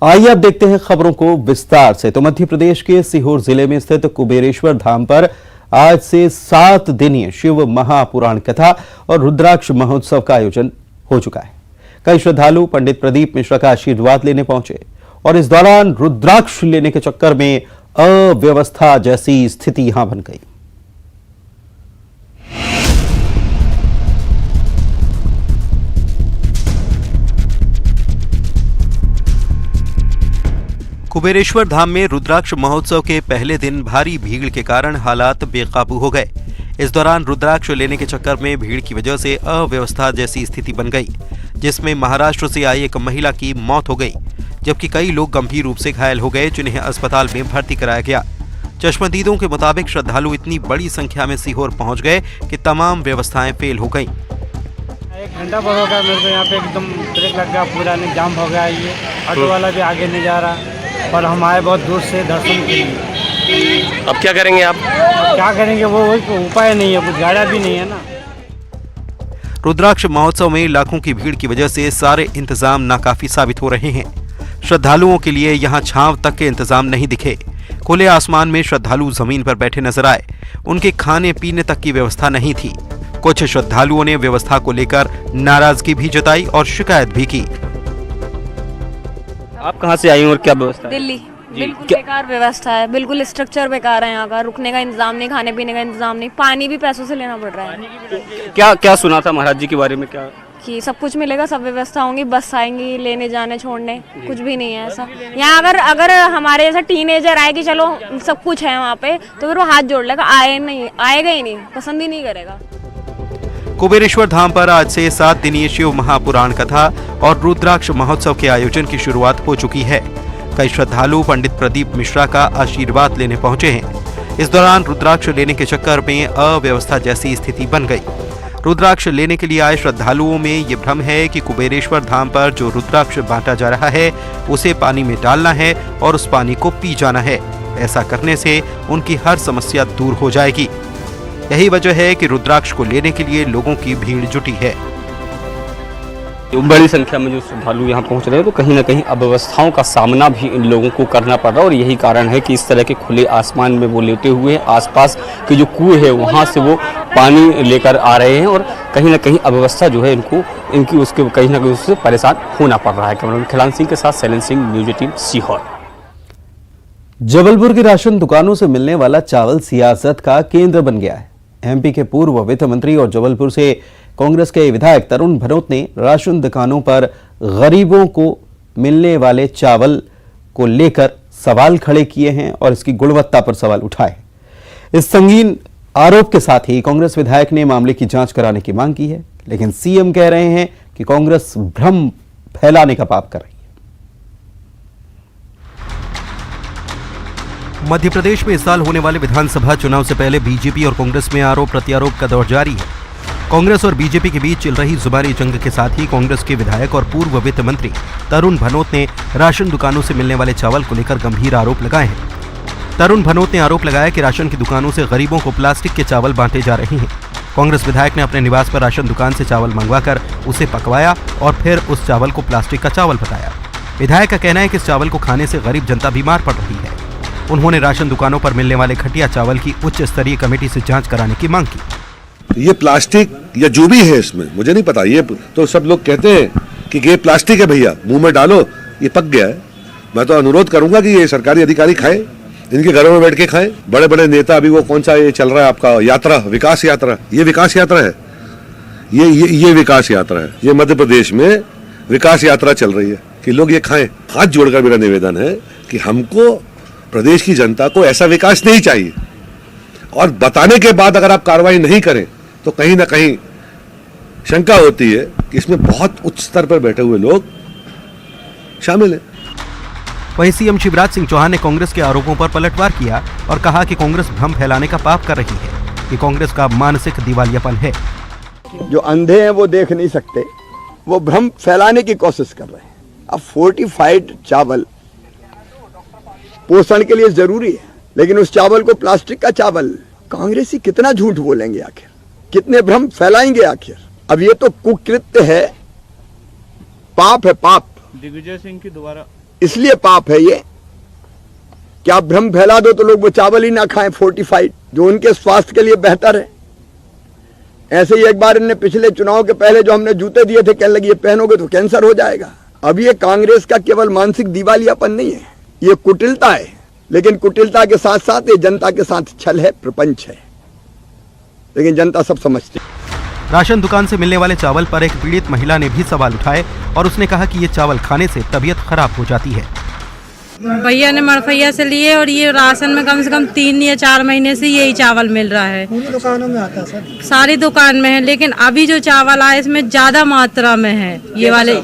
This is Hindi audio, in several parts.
आइए अब देखते हैं खबरों को विस्तार से। तो मध्य प्रदेश के सीहोर जिले में स्थित कुबेरेश्वर धाम पर आज से 7 दिनीय शिव महापुराण कथा और रुद्राक्ष महोत्सव का आयोजन हो चुका है। कई श्रद्धालु पंडित प्रदीप मिश्रा का आशीर्वाद लेने पहुंचे और इस दौरान रुद्राक्ष लेने के चक्कर में अव्यवस्था जैसी स्थिति यहां बन गई। कुबेरेश्वर धाम में रुद्राक्ष महोत्सव के पहले दिन भारी भीड़ के कारण हालात बेकाबू हो गए। इस दौरान रुद्राक्ष लेने के चक्कर में भीड़ की वजह से अव्यवस्था जैसी स्थिति बन गई, जिसमें महाराष्ट्र से आई एक महिला की मौत हो गई, जबकि कई लोग गंभीर रूप से घायल हो गए, जिन्हें अस्पताल में भर्ती कराया गया। चश्मदीदों के मुताबिक श्रद्धालु इतनी बड़ी संख्या में सीहोर पहुंच गए कि तमाम व्यवस्थाएं फेल हो गईं। 1 घंटा पर हो गया मेरे को, यहाँ पे एकदम ट्रैक लग गया, पूरा जाम हो गया। ये ऑटो वाला भी आगे नहीं जा रहा और हम आए बहुत दूर से दर्शन के लिए। अब क्या करेंगे आप? क्या करेंगे, वो उपाय नहीं है, कुछ गाड़ा भी नहीं है ना। रुद्राक्ष महोत्सव में लाखों की भीड़ की वजह से सारे इंतजाम नाकाफी साबित हो रहे हैं। श्रद्धालुओं के लिए यहां छांव तक के इंतजाम नहीं दिखे। खुले आसमान में श्रद्धालु जमीन पर बैठे नजर आए। उनके खाने पीने तक की व्यवस्था नहीं थी। कुछ श्रद्धालुओं ने व्यवस्था को लेकर नाराजगी भी जताई और शिकायत भी की। आप कहाँ से आई हैं और क्या व्यवस्था है? दिल्ली। बिल्कुल बेकार व्यवस्था है, बिल्कुल स्ट्रक्चर बेकार है यहाँ का। रुकने का इंतजाम नहीं, खाने पीने का इंतजाम नहीं, पानी भी पैसों से लेना पड़ रहा है। क्या क्या सुना था महाराज जी के बारे में? क्या कि सब कुछ मिलेगा, सब व्यवस्था होंगी, बस आएंगी लेने जाने छोड़ने, कुछ भी नहीं है ऐसा। यहाँ अगर हमारे जैसा टीनेजर आए कि चलो सब कुछ है वहाँ पे, तो फिर वो हाथ जोड़ लेगा, आएगा ही नहीं, पसंद ही नहीं करेगा। कुबेरेश्वर धाम पर आज से 7 दिनीय शिव महापुराण कथा और रुद्राक्ष महोत्सव के आयोजन की शुरुआत हो चुकी है। कई श्रद्धालु पंडित प्रदीप मिश्रा का आशीर्वाद लेने पहुंचे हैं। इस दौरान रुद्राक्ष लेने के चक्कर में अव्यवस्था जैसी स्थिति बन गई। रुद्राक्ष लेने के लिए आए श्रद्धालुओं में ये भ्रम है कि कुबेरेश्वर धाम पर जो रुद्राक्ष बांटा जा रहा है उसे पानी में डालना है और उस पानी को पी जाना है। ऐसा करने से उनकी हर समस्या दूर हो जाएगी। यही वजह है कि रुद्राक्ष को लेने के लिए लोगों की भीड़ जुटी है। बड़ी संख्या में जो श्रद्धालु यहाँ पहुँच रहे हैं, तो कहीं ना कहीं अव्यवस्थाओं का सामना भी इन लोगों को करना पड़ रहा है और यही कारण है कि इस तरह के खुले आसमान में वो लेटे हुए हैं। आसपास के जो कुएं हैं वहाँ से वो पानी लेकर आ रहे हैं और कहीं ना कहीं अव्यवस्था जो है इनकी उसके कहीं ना कहीं उससे परेशान होना पड़ रहा है। कैमरामैन खिलान सिंह के साथ शैलेंद्र सिंह, न्यूज़ 18 सीहोर। जबलपुर की राशन दुकानों से मिलने वाला चावल सियासत का केंद्र बन गया है। एमपी के पूर्व वित्त मंत्री और जबलपुर से कांग्रेस के विधायक तरुण भनोत ने राशन दुकानों पर गरीबों को मिलने वाले चावल को लेकर सवाल खड़े किए हैं और इसकी गुणवत्ता पर सवाल उठाए। इस संगीन आरोप के साथ ही कांग्रेस विधायक ने मामले की जांच कराने की मांग की है, लेकिन सीएम कह रहे हैं कि कांग्रेस भ्रम फैलाने का पाप कर रही है। मध्य प्रदेश में इस साल होने वाले विधानसभा चुनाव से पहले बीजेपी और कांग्रेस में आरोप प्रत्यारोप का दौर जारी है। कांग्रेस और बीजेपी के बीच चल रही जुबानी जंग के साथ ही कांग्रेस के विधायक और पूर्व वित्त मंत्री तरुण भनोत ने राशन दुकानों से मिलने वाले चावल को लेकर गंभीर आरोप लगाए हैं। तरुण भनोत ने आरोप लगाया कि राशन की दुकानों से गरीबों को प्लास्टिक के चावल बांटे जा रहे हैं। कांग्रेस विधायक ने अपने निवास पर राशन दुकान से चावल मंगवाकर उसे पकवाया और फिर उस चावल को प्लास्टिक का चावल बताया। विधायक का कहना है कि इस चावल को खाने से गरीब जनता बीमार पड़ रही है। उन्होंने राशन दुकानों पर मिलने वाले घटिया चावल की उच्च स्तरीय कमेटी से जांच कराने की मांग की। ये प्लास्टिक या जो भी है इसमें मुझे नहीं पता, ये तो सब लोग कहते हैं कि ये प्लास्टिक है भैया, मुंह में डालो, ये पक गया है। मैं तो अनुरोध करूंगा कि ये सरकारी अधिकारी खाएं, इनके घरों में बैठ के खाएं। बड़े बड़े नेता, अभी वो कौन सा ये चल रहा है आपका यात्रा, विकास यात्रा, ये विकास यात्रा है, ये विकास यात्रा है। ये मध्य प्रदेश में विकास यात्रा चल रही है कि लोग ये खाएं। हाथ जोड़कर मेरा निवेदन है कि हमको, प्रदेश की जनता को ऐसा विकास नहीं चाहिए और बताने के बाद अगर आप कार्रवाई नहीं करें तो कहीं ना कहीं शंका होती है कि इसमें बहुत उच्च स्तर पर बैठे हुए लोग शामिल हैं। वहीं सीएम शिवराज सिंह चौहान ने कांग्रेस के आरोपों पर पलटवार किया और कहा कि कांग्रेस भ्रम फैलाने का पाप कर रही है। कि कांग्रेस का मानसिक दिवालियापन है। जो अंधे हैं वो देख नहीं सकते, वो भ्रम फैलाने की कोशिश कर रहे हैं। अब फोर्टिफाइड चावल पोषण के लिए जरूरी है, लेकिन उस चावल को प्लास्टिक का चावल, कांग्रेसी कितना झूठ बोलेंगे आखिर, कितने भ्रम फैलाएंगे आखिर। अब ये तो कुकृत्य है, पाप है, पाप। दिग्विजय सिंह की दोबारा इसलिए पाप है ये कि आप भ्रम फैला दो तो लोग वो चावल ही ना खाएं फोर्टिफाइड, जो उनके स्वास्थ्य के लिए बेहतर है। ऐसे ही एक बार इनने पिछले चुनाव के पहले जो हमने जूते दिए थे, कहने लगी ये पहनोगे तो कैंसर हो जाएगा। अब ये कांग्रेस का केवल मानसिक दिवालियापन नहीं है, ये कुटिलता है, लेकिन कुटिलता के साथ साथ ये जनता के साथ छल है, प्रपंच है, लेकिन जनता सब समझती है। राशन दुकान से मिलने वाले चावल पर एक पीड़ित महिला ने भी सवाल उठाए और उसने कहा कि ये चावल खाने से तबीयत खराब हो जाती है। भैया ने मरफैया से लिए और ये राशन में कम से कम 3 या 4 महीने से यही चावल मिल रहा है। पूरी दुकानों में आता है सर? सारी दुकान में है, लेकिन अभी जो चावल आया इसमें ज्यादा मात्रा में है। ये वाले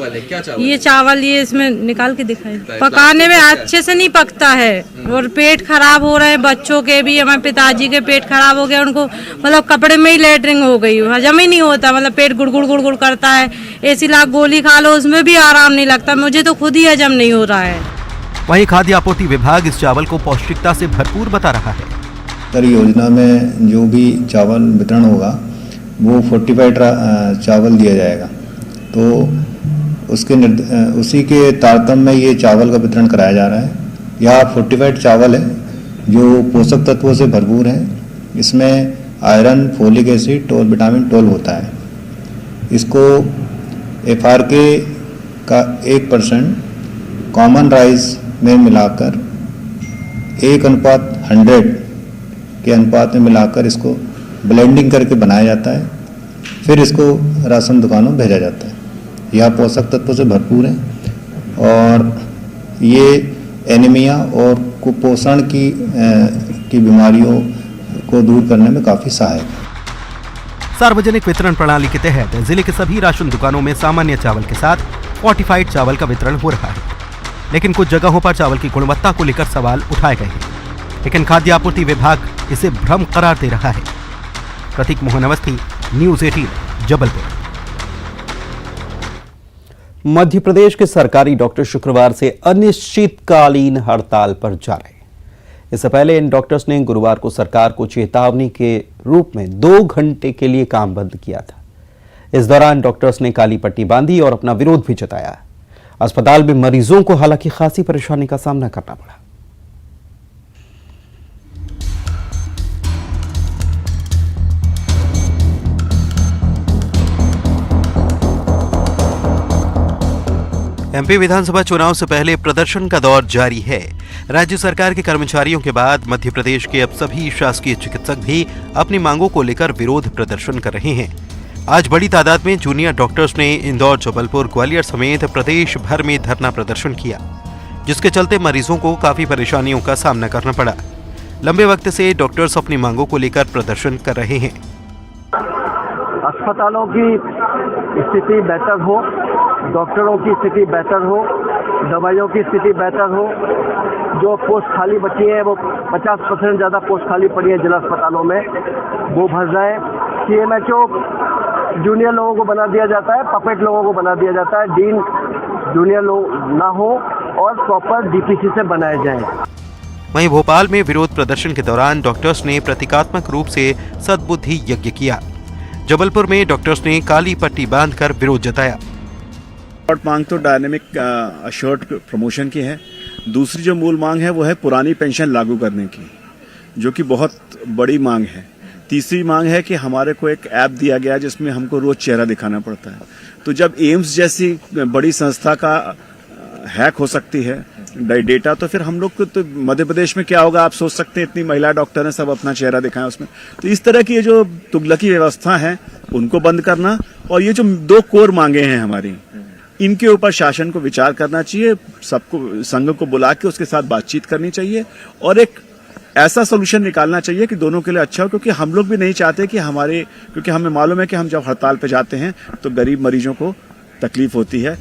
ये चावल ये इसमें निकाल के दिखाई, पकाने में अच्छे से नहीं पकता है और पेट खराब हो रहे हैं बच्चों के भी। हमारे पिताजी के पेट खराब हो गया, उनको मतलब कपड़े में ही लेटरिंग हो गई, हजम ही नहीं होता, मतलब पेट गुड़गुड़ गुड़गुड़ करता है। ऐसी लाख गोली खा लो उसमें भी आराम नहीं लगता, मुझे तो खुद ही हजम नहीं हो रहा है। वहीं खाद्य आपूर्ति विभाग इस चावल को पौष्टिकता से भरपूर बता रहा है। सर, योजना में जो भी चावल वितरण होगा वो फोर्टिफाइड चावल दिया जाएगा, तो उसी के तारतम्य में ये चावल का वितरण कराया जा रहा है। यह फोर्टिफाइड चावल है जो पोषक तत्वों से भरपूर है। इसमें आयरन, फोलिक एसिड और विटामिन 12 होता है। इसको FRK का 1% कॉमन राइस में मिलाकर 1:100 के अनुपात में मिलाकर इसको ब्लेंडिंग करके बनाया जाता है, फिर इसको राशन दुकानों में भेजा जाता है। यह पोषक तत्वों से भरपूर है और ये एनीमिया और कुपोषण की बीमारियों को दूर करने में काफ़ी सहायक है। सार्वजनिक वितरण प्रणाली के तहत जिले के सभी राशन दुकानों में सामान्य चावल के साथ फोर्टिफाइड चावल का वितरण हो रहा है, लेकिन कुछ जगहों पर चावल की गुणवत्ता को लेकर सवाल उठाए गए हैं, लेकिन खाद्य आपूर्ति विभाग इसे भ्रम करार दे रहा है। प्रतीक मोहन अवस्थी, न्यूज़ 18, जबलपुर। मध्य प्रदेश के सरकारी डॉक्टर शुक्रवार से अनिश्चितकालीन हड़ताल पर जा रहे हैं। इससे पहले इन डॉक्टर्स ने गुरुवार को सरकार को चेतावनी के रूप में 2 घंटे के लिए काम बंद किया था। इस दौरान डॉक्टर्स ने काली पट्टी बांधी और अपना विरोध भी जताया। अस्पताल में मरीजों को हालांकि खासी परेशानी का सामना करना पड़ा। एमपी विधानसभा चुनाव से पहले प्रदर्शन का दौर जारी है। राज्य सरकार के कर्मचारियों के बाद मध्य प्रदेश के अब सभी शासकीय चिकित्सक भी अपनी मांगों को लेकर विरोध प्रदर्शन कर रहे हैं। आज बड़ी तादाद में जूनियर डॉक्टर्स ने इंदौर, जबलपुर, ग्वालियर समेत प्रदेश भर में धरना प्रदर्शन किया, जिसके चलते मरीजों को काफी परेशानियों का सामना करना पड़ा। लंबे वक्त से डॉक्टर्स अपनी मांगों को लेकर प्रदर्शन कर रहे हैं। अस्पतालों की स्थिति बेहतर हो, डॉक्टरों की स्थिति बेहतर हो, दवाइयों की स्थिति बेहतर हो। जो पोस्ट खाली बची है वो 50% ज़्यादा पोस्ट खाली पड़ी है जिला अस्पतालों में, वो भर जाए। CMHO जूनियर लोगों को बना दिया जाता है, पपेट लोगों को बना दिया जाता है, डीन जूनियर लोग ना हो और प्रॉपर DPC से बनाए जाएं। वहीं भोपाल में विरोध प्रदर्शन के दौरान डॉक्टर्स ने प्रतीकात्मक रूप से सद्बुद्धि यज्ञ किया। जबलपुर में डॉक्टर्स ने काली पट्टी बांधकर विरोध जताया। मांग तो डायनेमिक अश्योर्ड प्रमोशन की है। दूसरी जो मूल मांग है वो है पुरानी पेंशन लागू करने की, जो कि बहुत बड़ी मांग है। तीसरी मांग है कि हमारे को एक ऐप दिया गया जिसमें हमको रोज चेहरा दिखाना पड़ता है। तो जब एम्स जैसी बड़ी संस्था का हैक हो सकती है डेटा, तो फिर हम लोग को तो मध्य प्रदेश में क्या होगा आप सोच सकते हैं। इतनी महिला डॉक्टर हैं, सब अपना चेहरा दिखाएं उसमें। तो इस तरह की ये जो तुगलकी व्यवस्था है उनको बंद करना, और ये जो 2 कोर मांगे हैं हमारी, इनके ऊपर शासन को विचार करना चाहिए। सबको, संघ को बुला के उसके साथ बातचीत करनी चाहिए और एक ऐसा सोल्यूशन निकालना चाहिए कि दोनों के लिए अच्छा हो, क्योंकि हम लोग भी नहीं चाहते कि क्योंकि हमें मालूम है कि हम जब हड़ताल पे जाते हैं तो गरीब मरीजों को तकलीफ होती है।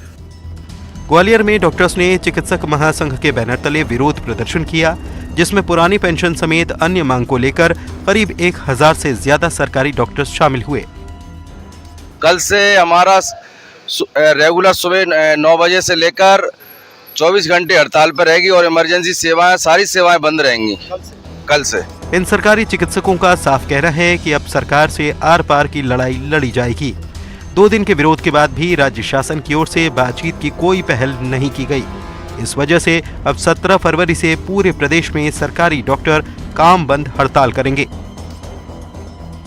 ग्वालियर में डॉक्टर्स ने चिकित्सक महासंघ के बैनर तले विरोध प्रदर्शन किया, जिसमें पुरानी पेंशन समेत अन्य मांग को लेकर करीब 1000 से ज्यादा सरकारी डॉक्टर्स शामिल हुए। कल से हमारा रेगुलर सुबह 9 बजे से लेकर 24 घंटे हड़ताल पर रहेगी और इमरजेंसी सेवाएं, सारी सेवाएं बंद रहेंगी कल से। इन सरकारी चिकित्सकों का साफ कहना है कि अब सरकार से आर पार की लड़ाई लड़ी जाएगी। 2 दिन के विरोध के बाद भी राज्य शासन की ओर से बातचीत की कोई पहल नहीं की गई। इस वजह से अब 17 फरवरी से पूरे प्रदेश में सरकारी डॉक्टर काम बंद हड़ताल करेंगे।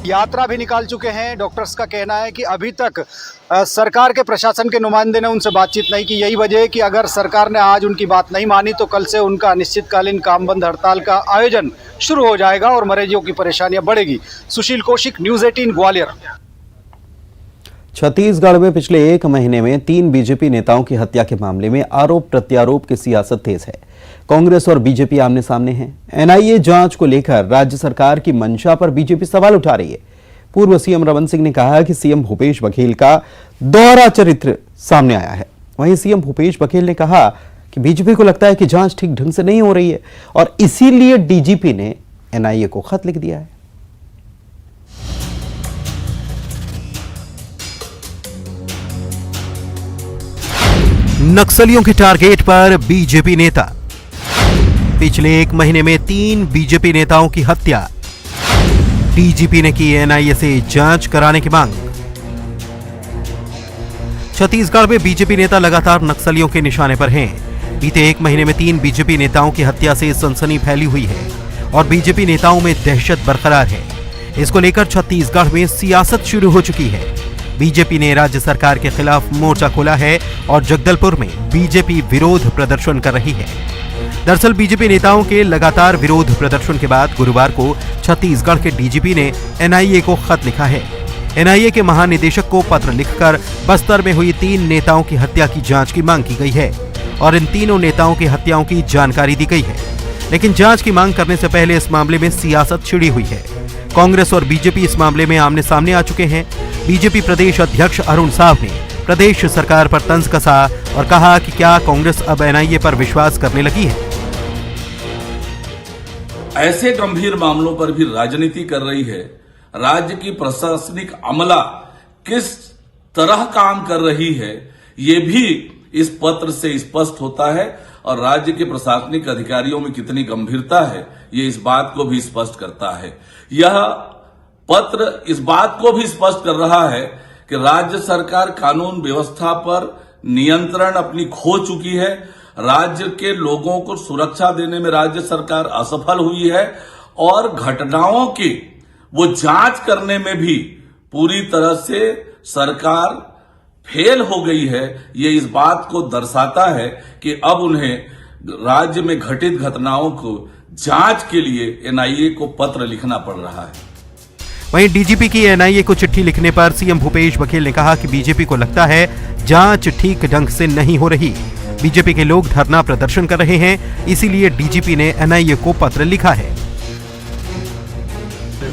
यात्रा भी निकाल चुके हैं। डॉक्टर्स का कहना है कि अभी तक सरकार के प्रशासन के नुमाइंदे ने उनसे बातचीत नहीं की। यही वजह है कि अगर सरकार ने आज उनकी बात नहीं मानी तो कल से उनका अनिश्चितकालीन काम बंद हड़ताल का आयोजन शुरू हो जाएगा और मरीजों की परेशानियां बढ़ेगी। सुशील कौशिक, न्यूज़ 18 ग्वालियर। छत्तीसगढ़ में पिछले एक महीने में 3 बीजेपी नेताओं की हत्या के मामले में आरोप प्रत्यारोप की सियासत तेज है। कांग्रेस और बीजेपी आमने सामने हैं। एनआईए जांच को लेकर राज्य सरकार की मंशा पर बीजेपी सवाल उठा रही है। पूर्व सीएम रमन सिंह ने कहा कि सीएम भूपेश बघेल का दोहरा चरित्र सामने आया है। वहीं सीएम भूपेश बघेल ने कहा कि बीजेपी को लगता है कि जांच ठीक ढंग से नहीं हो रही है और इसीलिए डीजीपी ने एनआईए को खत लिख दिया है। नक्सलियों के टारगेट पर बीजेपी नेता। पिछले एक महीने में 3 बीजेपी नेताओं की हत्या। डीजीपी ने की एनआईए से जांच कराने की मांग। छत्तीसगढ़ में बीजेपी नेता लगातार नक्सलियों के निशाने पर हैं। बीते एक महीने में 3 बीजेपी नेताओं की हत्या से सनसनी फैली हुई है और बीजेपी नेताओं में दहशत बरकरार है। इसको लेकर छत्तीसगढ़ में सियासत शुरू हो चुकी है। बीजेपी ने राज्य सरकार के खिलाफ मोर्चा खोला है और जगदलपुर में बीजेपी विरोध प्रदर्शन कर रही है। दरअसल बीजेपी नेताओं के लगातार विरोध प्रदर्शन के बाद गुरुवार को छत्तीसगढ़ के डीजीपी ने एनआईए को खत लिखा है। एनआईए के महानिदेशक को पत्र लिखकर बस्तर में हुई 3 नेताओं की हत्या की जांच की मांग की गई है और इन तीनों नेताओं की हत्याओं की जानकारी दी गई है। लेकिन जांच की मांग करने से पहले इस मामले में सियासत छिड़ी हुई है। कांग्रेस और बीजेपी इस मामले में आमने सामने आ चुके हैं। बीजेपी प्रदेश अध्यक्ष अरुण साव ने प्रदेश सरकार पर तंज कसा और कहा कि क्या कांग्रेस अब एनआईए पर विश्वास करने लगी है। ऐसे गंभीर मामलों पर भी राजनीति कर रही है। राज्य की प्रशासनिक अमला किस तरह काम कर रही है, ये भी इस पत्र से स्पष्ट होता है और राज्य के प्रशासनिक अधिकारियों में कितनी गंभीरता है, ये इस बात को भी स्पष्ट करता है। यह पत्र इस बात को भी स्पष्ट कर रहा है कि राज्य सरकार कानून व्यवस्था पर नियंत्रण अपनी खो चुकी है। राज्य के लोगों को सुरक्षा देने में राज्य सरकार असफल हुई है और घटनाओं की वो जांच करने में भी पूरी तरह से सरकार फेल हो गई है। ये इस बात को दर्शाता है कि अब उन्हें राज्य में घटित घटनाओं को जांच के लिए एनआईए को पत्र लिखना पड़ रहा है। वहीं डीजीपी की एनआईए को चिट्ठी लिखने पर सीएम भूपेश बघेल ने कहा कि बीजेपी को लगता है जांच ठीक ढंग से नहीं हो रही। बीजेपी के लोग धरना प्रदर्शन कर रहे हैं, इसीलिए डीजीपी ने एनआईए को पत्र लिखा है।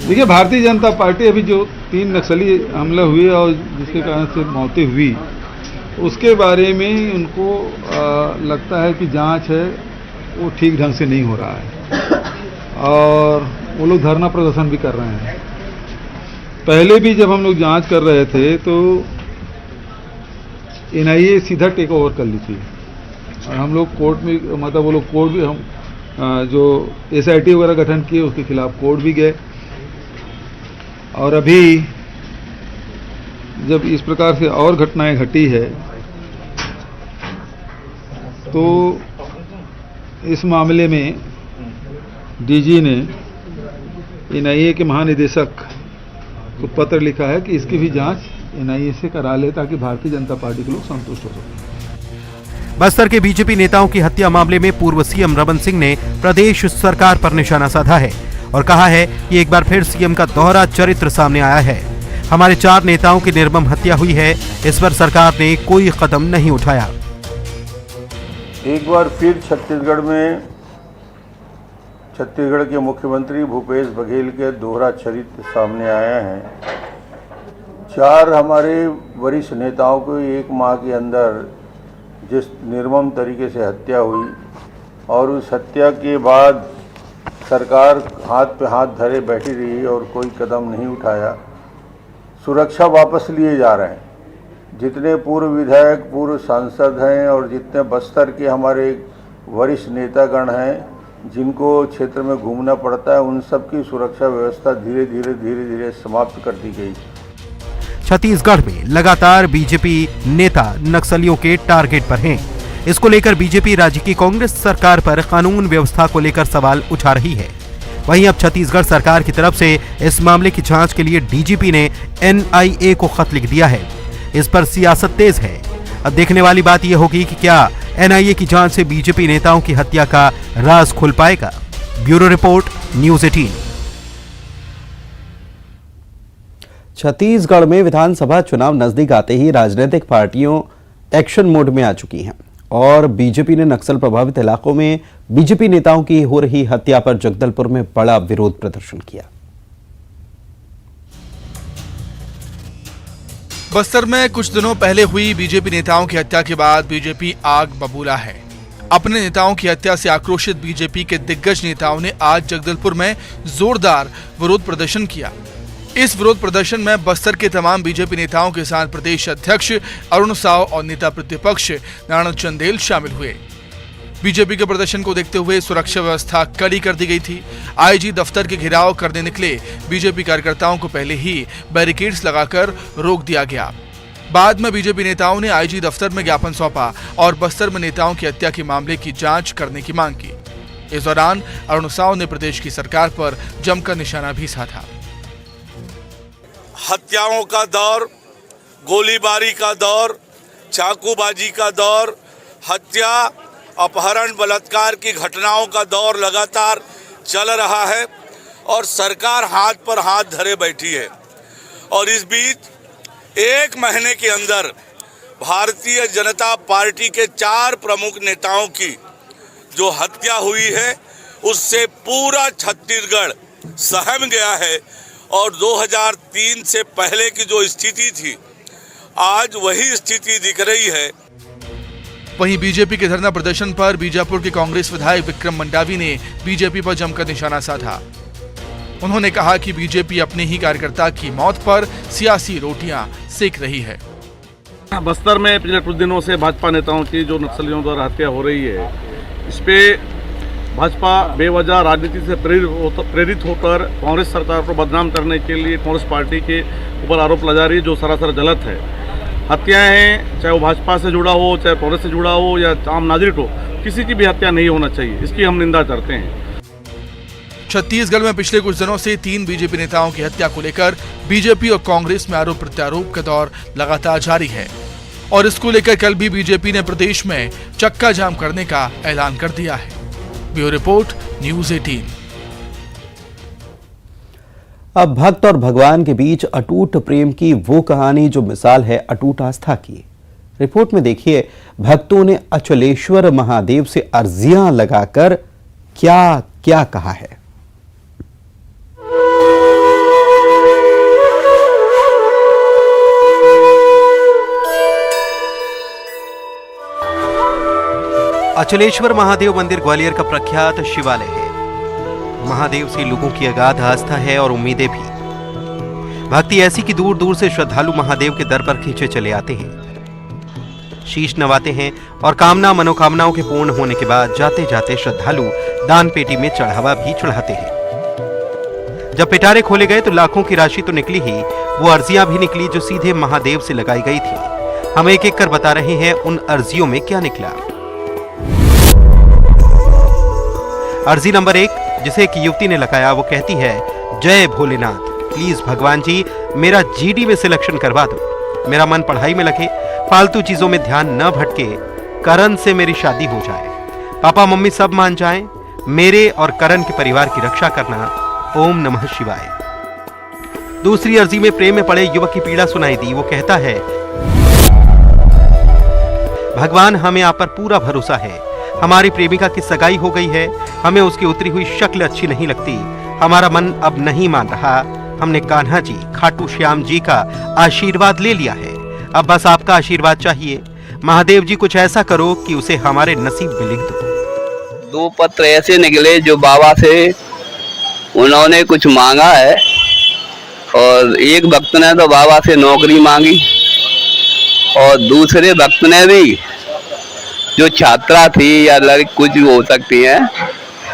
देखिए, भारतीय जनता पार्टी अभी जो 3 नक्सली हमले हुए और जिसके कारण से मौतें हुई, उसके बारे में उनको लगता है कि जांच है वो ठीक ढंग से नहीं हो रहा है और वो लोग धरना प्रदर्शन भी कर रहे हैं। पहले भी जब हम लोग जांच कर रहे थे तो एनआईए सीधा टेक ओवर कर ली थी और हम लोग कोर्ट में, मतलब वो लोग कोर्ट भी, हम जो एसआईटी वगैरह गठन किए उसके खिलाफ कोर्ट भी गए। और अभी जब इस प्रकार से और घटनाएं घटी है तो इस मामले में डीजी ने एनआईए के महानिदेशक को पत्र लिखा है कि इसकी भी जांच एनआईए से करा ले ताकि भारतीय जनता पार्टी के लोग संतुष्ट हो सकें। बस्तर के बीजेपी नेताओं की हत्या मामले में पूर्व सीएम रमन सिंह ने प्रदेश सरकार पर निशाना साधा है और कहा है कि एक बार फिर सीएम का दोहरा चरित्र सामने आया है। हमारे 4 नेताओं की निर्मम हत्या हुई है, इस पर सरकार ने कोई कदम नहीं उठाया। एक बार फिर छत्तीसगढ़ के मुख्यमंत्री भूपेश बघेल के दोहरा चरित्र सामने आया है। 4 हमारे वरिष्ठ नेताओं को एक माह के अंदर जिस निर्मम तरीके से हत्या हुई और उस हत्या के बाद सरकार हाथ पे हाथ धरे बैठी रही और कोई कदम नहीं उठाया। सुरक्षा वापस लिए जा रहे हैं। जितने पूर्व विधायक, पूर्व सांसद हैं और जितने बस्तर के हमारे वरिष्ठ नेतागण हैं जिनको क्षेत्र में घूमना पड़ता है, उन सब की सुरक्षा व्यवस्था धीरे धीरे समाप्त कर दी गई। छत्तीसगढ़ में लगातार बीजेपी नेता नक्सलियों के टारगेट पर हैं। इसको लेकर बीजेपी राज्य की कांग्रेस सरकार पर कानून व्यवस्था को लेकर सवाल उठा रही है। वहीं अब छत्तीसगढ़ सरकार की तरफ से इस मामले की जांच के लिए डीजीपी ने एनआईए को खत लिख दिया है। इस पर सियासत तेज है। अब देखने वाली बात यह होगी कि क्या एनआईए की जांच से बीजेपी नेताओं की हत्या का राज खुल पाएगा। Bureau report, news 18। छत्तीसगढ़ में विधानसभा चुनाव नजदीक आते ही राजनीतिक पार्टियों एक्शन मोड में आ चुकी हैं और बीजेपी ने नक्सल प्रभावित इलाकों में बीजेपी नेताओं की हो रही हत्या पर जगदलपुर में बड़ा विरोध प्रदर्शन किया। बस्तर में कुछ दिनों पहले हुई बीजेपी नेताओं की हत्या के बाद बीजेपी आग बबूला है। अपने नेताओं की हत्या से आक्रोशित बीजेपी के दिग्गज नेताओं ने आज जगदलपुर में जोरदार विरोध प्रदर्शन किया। इस विरोध प्रदर्शन में बस्तर के तमाम बीजेपी नेताओं के साथ प्रदेश अध्यक्ष अरुण साव और नेता प्रतिपक्ष नारायण चंदेल शामिल हुए। बीजेपी के प्रदर्शन को देखते हुए सुरक्षा व्यवस्था कड़ी कर दी गई थी। आईजी दफ्तर के घेराव करने निकले बीजेपी कार्यकर्ताओं को पहले ही बैरिकेड्स लगाकर रोक दिया गया। बाद में बीजेपी नेताओं ने आईजी दफ्तर में ज्ञापन सौंपा और बस्तर में नेताओं की हत्या के मामले की जांच करने की मांग की। इस दौरान अरुण साव ने प्रदेश की सरकार पर जमकर निशाना भी साधा। हत्याओं का दौर, गोलीबारी का दौर, चाकूबाजी का दौर, हत्या, अपहरण, बलात्कार की घटनाओं का दौर लगातार चल रहा है और सरकार हाथ पर हाथ धरे बैठी है। और इस बीच एक महीने के अंदर भारतीय जनता पार्टी के 4 प्रमुख नेताओं की जो हत्या हुई है उससे पूरा छत्तीसगढ़ सहम गया है और 2003 से पहले की जो स्थिति थी आज वही स्थिति दिख रही है। वहीं बीजेपी के धरना प्रदर्शन पर बीजापुर के कांग्रेस विधायक विक्रम मंडावी ने बीजेपी पर जमकर निशाना साधा। उन्होंने कहा कि बीजेपी अपने ही कार्यकर्ता की मौत पर सियासी रोटियां सेक रही है। बस्तर में पिछले कुछ दिनों से भाजपा नेताओं की जो नक्सलियों द्वारा हत्या हो रही है, इस पे भाजपा बेवजह राजनीति से प्रेरित होकर कांग्रेस सरकार को बदनाम करने के लिए कांग्रेस पार्टी के ऊपर आरोप लगा रही है, जो सरासर गलत है। हत्याएं हैं, चाहे वो भाजपा से जुड़ा हो, चाहे कांग्रेस से जुड़ा हो या आम नागरिक हो, किसी की भी हत्या नहीं होना चाहिए। इसकी हम निंदा करते हैं। छत्तीसगढ़ में पिछले कुछ दिनों से 3 बीजेपी नेताओं की हत्या को लेकर बीजेपी और कांग्रेस में आरोप प्रत्यारोप का दौर लगातार जारी है और इसको लेकर कल भी बीजेपी ने प्रदेश में चक्का जाम करने का ऐलान कर दिया है। Bureau report, news 18। अब भक्त और भगवान के बीच अटूट प्रेम की वो कहानी जो मिसाल है अटूट आस्था की। रिपोर्ट में देखिए, भक्तों ने अचलेश्वर महादेव से अर्जियां लगाकर क्या क्या कहा है। अचलेश्वर महादेव मंदिर ग्वालियर का प्रख्यात शिवालय है। महादेव से लोगों की अगाध आस्था है और उम्मीदें भी। भक्ति ऐसी कि दूर दूर से श्रद्धालु महादेव के दर पर खींचे चले आते हैं, शीश नवाते हैं और मनोकामनाओं के पूर्ण होने के बाद जाते जाते श्रद्धालु दान पेटी में चढ़ावा भी चढ़ाते हैं। जब पिटारे खोले गए तो लाखों की राशि तो निकली ही, वो अर्जियां भी निकली जो सीधे महादेव से लगाई गई थी। हम एक एक कर बता रहे हैं उन अर्जियों में क्या निकला। अर्जी नंबर 1, जिसे एक युवती ने लगाया, वो कहती है, जय भोलेनाथ, प्लीज भगवान जी मेरा जीडी में सिलेक्शन करवा दो, मेरा मन पढ़ाई में लगे, फालतू चीजों में ध्यान न भटके, करण से मेरी शादी हो जाए, पापा मम्मी सब मान जाएं, मेरे और करण के परिवार की रक्षा करना, ओम नमः शिवाय। दूसरी अर्जी में प्रेम में पड़े युवक की पीड़ा सुनाई दी। वो कहता है, भगवान हमें आप पर पूरा भरोसा है, हमारी प्रेमिका की सगाई हो गई है, हमें उसकी उतरी हुई शक्ल अच्छी नहीं लगती, हमारा मन अब नहीं मान रहा, हमने कान्हा जी खाटू श्याम जी का आशीर्वाद ले लिया है, अब बस आपका आशीर्वाद चाहिए। महादेव जी कुछ ऐसा करो कि उसे हमारे नसीब में लिख दो। 2 पत्र ऐसे निकले जो बाबा से उन्होंने कुछ मांगा है और एक भक्त ने तो बाबा से नौकरी मांगी और दूसरे भक्त ने भी, जो छात्रा थी या लड़की कुछ भी हो सकती है,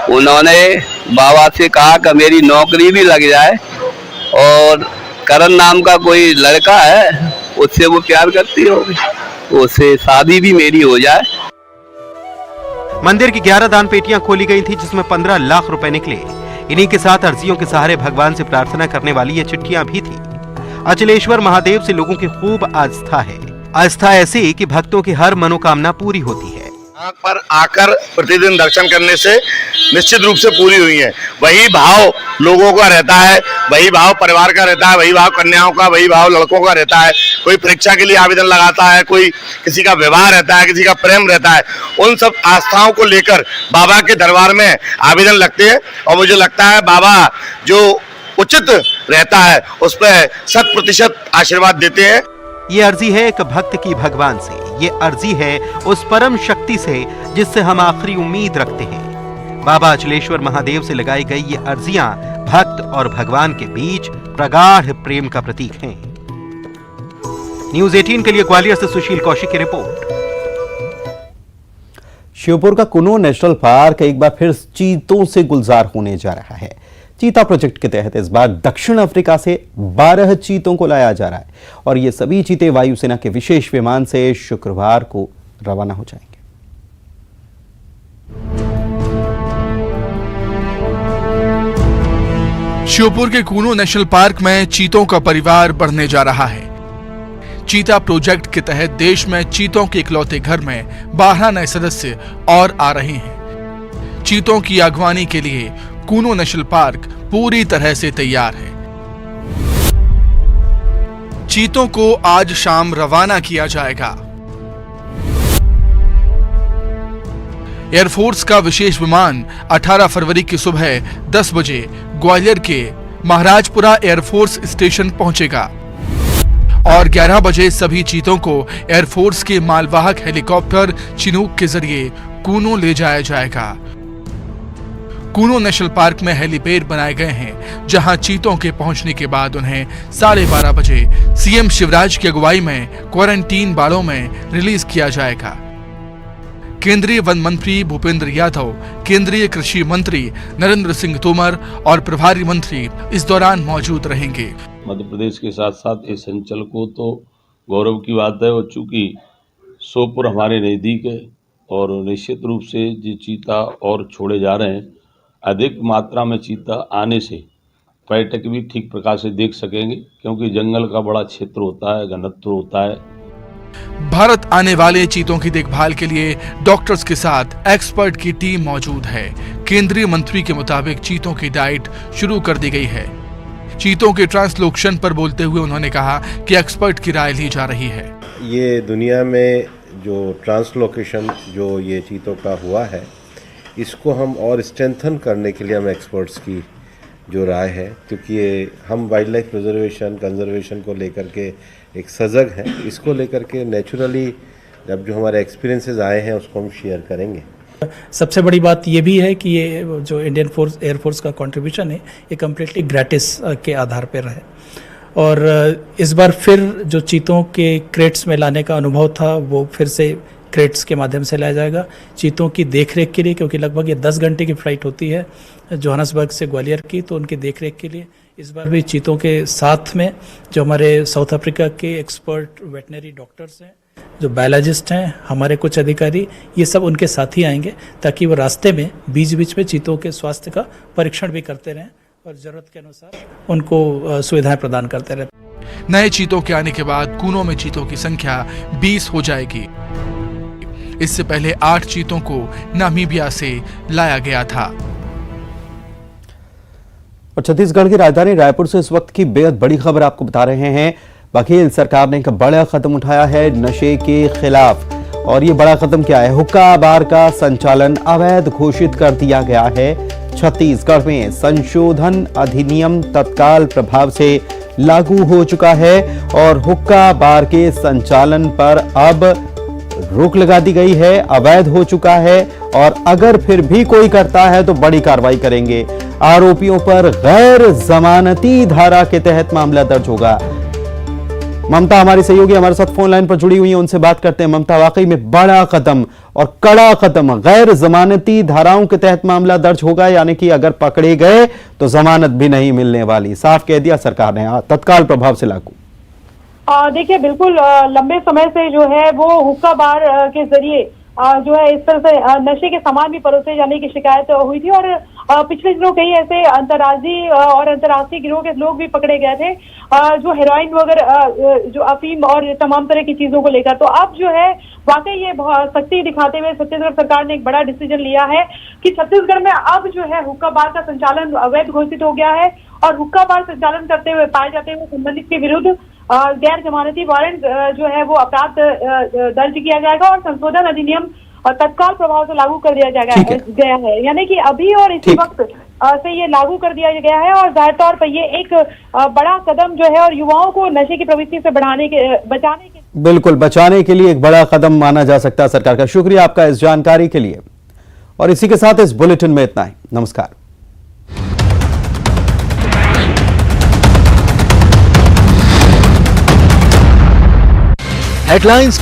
उन्होंने बाबा से कहा कि मेरी नौकरी भी लग जाए और करण नाम का कोई लड़का है उससे वो प्यार करती होगी, उससे शादी भी मेरी हो जाए। मंदिर की 11 दान पेटियां खोली गई थी, जिसमें 15 लाख रुपए निकले। इन्हीं के साथ अर्जियों के सहारे भगवान से प्रार्थना करने वाली ये चिट्ठियां भी थी। अचलेश्वर महादेव से लोगों की खूब आस्था है। आस्था ऐसी कि भक्तों की हर मनोकामना पूरी होती है। यहाँ पर आकर प्रतिदिन दर्शन करने से निश्चित रूप से पूरी हुई है। वही भाव लोगों का रहता है, वही भाव परिवार का रहता है, वही भाव कन्याओं का, वही भाव लड़कों का रहता है। कोई परीक्षा के लिए आवेदन लगाता है, कोई किसी का विवाह रहता है, किसी का प्रेम रहता है। उन सब आस्थाओं को लेकर बाबा के दरबार में आवेदन लगते हैं और मुझे लगता है बाबा जो उचित रहता है उस पर 100% आशीर्वाद देते हैं। ये अर्जी है एक भक्त की भगवान से, ये अर्जी है उस परम शक्ति से जिससे हम आखिरी उम्मीद रखते हैं। बाबा अचलेश्वर महादेव से लगाई गई ये अर्जियां भक्त और भगवान के बीच प्रगाढ़ प्रेम का प्रतीक हैं। न्यूज़ 18 के लिए ग्वालियर से सुशील कौशिक की रिपोर्ट। श्योपुर का कुनो नेशनल पार्क एक बार फिर चीतों से गुलजार होने जा रहा है। चीता प्रोजेक्ट के तहत इस बार दक्षिण अफ्रीका से 12 चीतों को लाया जा रहा है और ये सभी चीते वायुसेना के विशेष विमान से शुक्रवार को रवाना हो जाएंगे। श्योपुर के कूनो नेशनल पार्क में चीतों का परिवार बढ़ने जा रहा है। चीता प्रोजेक्ट के तहत देश में चीतों के इकलौते घर में 12 नए सदस्य और आ रहे हैं। चीतों की अगवानी के लिए कूनो नेशनल पार्क पूरी तरह से तैयार है। चीतों को आज शाम रवाना किया जाएगा। एयरफोर्स का विशेष विमान 18 फरवरी की सुबह 10 बजे ग्वालियर के महाराजपुरा एयरफोर्स स्टेशन पहुंचेगा और 11 बजे सभी चीतों को एयरफोर्स के मालवाहक हेलीकॉप्टर चिनूक के जरिए कूनो ले जाया जाएगा। कूनो नेशनल पार्क में हेलीपैड बनाए गए हैं, जहां चीतों के पहुंचने के बाद उन्हें 12:30 बजे सीएम शिवराज की अगुवाई में क्वारंटीन बाड़ों में रिलीज किया जाएगा। केंद्रीय वन मंत्री भूपेंद्र यादव, केंद्रीय कृषि मंत्री नरेंद्र सिंह तोमर और प्रभारी मंत्री इस दौरान मौजूद रहेंगे। मध्य प्रदेश के साथ साथ इस अंचल को तो गौरव की बात है और चूंकि श्योपुर हमारे नजदीक है और निश्चित रूप से जो चीता और छोड़े जा रहे हैं, अधिक मात्रा में चीता आने से पर्यटक भी ठीक प्रकार से देख सकेंगे, क्योंकि जंगल का बड़ा क्षेत्र होता है, घनत्व होता है। भारत आने वाले चीतों की देखभाल के लिए डॉक्टर्स के साथ एक्सपर्ट की टीम मौजूद है। केंद्रीय मंत्री के मुताबिक चीतों की डाइट शुरू कर दी गई है। चीतों के ट्रांसलोकेशन पर बोलते हुए उन्होंने कहा कि एक्सपर्ट की राय ली जा रही है। ये दुनिया में जो ट्रांसलोकेशन जो ये चीतों का हुआ है, इसको हम और स्ट्रेंथन करने के लिए हम एक्सपर्ट्स की जो राय है, क्योंकि ये हम वाइल्ड लाइफ प्रिजर्वेशन कंजर्वेशन को लेकर के एक सजग हैं, इसको लेकर के नेचुरली जब जो हमारे एक्सपीरियंसेस आए हैं उसको हम शेयर करेंगे। सबसे बड़ी बात ये भी है कि ये जो इंडियन एयरफोर्स का कंट्रीब्यूशन है ये कम्प्लीटली ग्रेटिस के आधार पर रहे और इस बार फिर जो चीतों के क्रेट्स में लाने का अनुभव था वो फिर से क्रेट्स के माध्यम से लाया जाएगा चीतों की देखरेख के लिए, क्योंकि लगभग ये 10 घंटे की फ्लाइट होती है जोहान्सबर्ग से ग्वालियर की, तो उनकी देखरेख के लिए इस बार भी चीतों के साथ में जो हमारे साउथ अफ्रीका के एक्सपर्ट वेटनरी डॉक्टर्स हैं, जो बायोलॉजिस्ट हैं, हमारे कुछ अधिकारी, ये सब उनके साथ ही आएंगे ताकि वो रास्ते में बीच बीच में चीतों के स्वास्थ्य का परीक्षण भी करते रहें और जरूरत के अनुसार उनको सुविधाएं प्रदान करते रहें। नए चीतों के आने के बाद कूनो में चीतों की संख्या 20 हो जाएगी। इससे पहले 8 चीतों को नामीबिया से लाया गया था। और छत्तीसगढ़ की राजधानी रायपुर से इस वक्त की बेहद बड़ी खबर आपको बता रहे हैं। बघेल सरकार ने एक बड़ा कदम उठाया है नशे के खिलाफ, और ये बड़ा कदम क्या है? हुक्का बार का संचालन अवैध घोषित कर दिया गया है। छत्तीसगढ़ में संशोधन अधिनियम तत्काल प्रभाव से लागू हो चुका है और हुक्का बार के संचालन पर अब रोक लगा दी गई है, अवैध हो चुका है और अगर फिर भी कोई करता है तो बड़ी कार्रवाई करेंगे। आरोपियों पर गैर जमानती धारा के तहत मामला दर्ज होगा। ममता हमारी सहयोगी हमारे साथ फोन लाइन पर जुड़ी हुई है, उनसे बात करते हैं। ममता, वाकई में बड़ा कदम और कड़ा कदम, गैर जमानती धाराओं के तहत मामला दर्ज होगा, यानी कि अगर पकड़े गए तो जमानत भी नहीं मिलने वाली। साफ कह दिया सरकार ने, तत्काल प्रभाव से लागू। देखिए, बिल्कुल लंबे समय से जो है वो हुक्का बार के जरिए जो है इस तरह से नशे के सामान भी परोसे जाने की शिकायत हुई थी। और पिछले दिनों कई ऐसे अंतर्राज्यीय और अंतर्राष्ट्रीय गिरोह के लोग भी पकड़े गए थे जो हेरोइन वगैरह, जो अफीम और तमाम तरह की चीजों को लेकर। तो अब जो है वाकई ये सख्ती दिखाते हुए छत्तीसगढ़ सरकार ने एक बड़ा डिसीजन लिया है कि छत्तीसगढ़ में अब जो है हुक्का बार का संचालन अवैध घोषित हो गया है और हुक्का बार संचालन करते हुए पाए जाते हुए संबंधित के विरुद्ध गैर जमानती वारंट जो है वो अपराध दर्ज किया जाएगा और संशोधन अधिनियम तत्काल प्रभाव से लागू कर दिया गया है। यानी कि अभी और इसी वक्त से ये लागू कर दिया गया है और जाहिर तौर पर ये एक बड़ा कदम जो है और युवाओं को नशे की प्रवृत्ति से बचाने के बिल्कुल बचाने के लिए एक बड़ा कदम माना जा सकता है सरकार का। शुक्रिया आपका इस जानकारी के लिए। और इसी के साथ इस बुलेटिन में इतना ही। नमस्कार। हेडलाइंस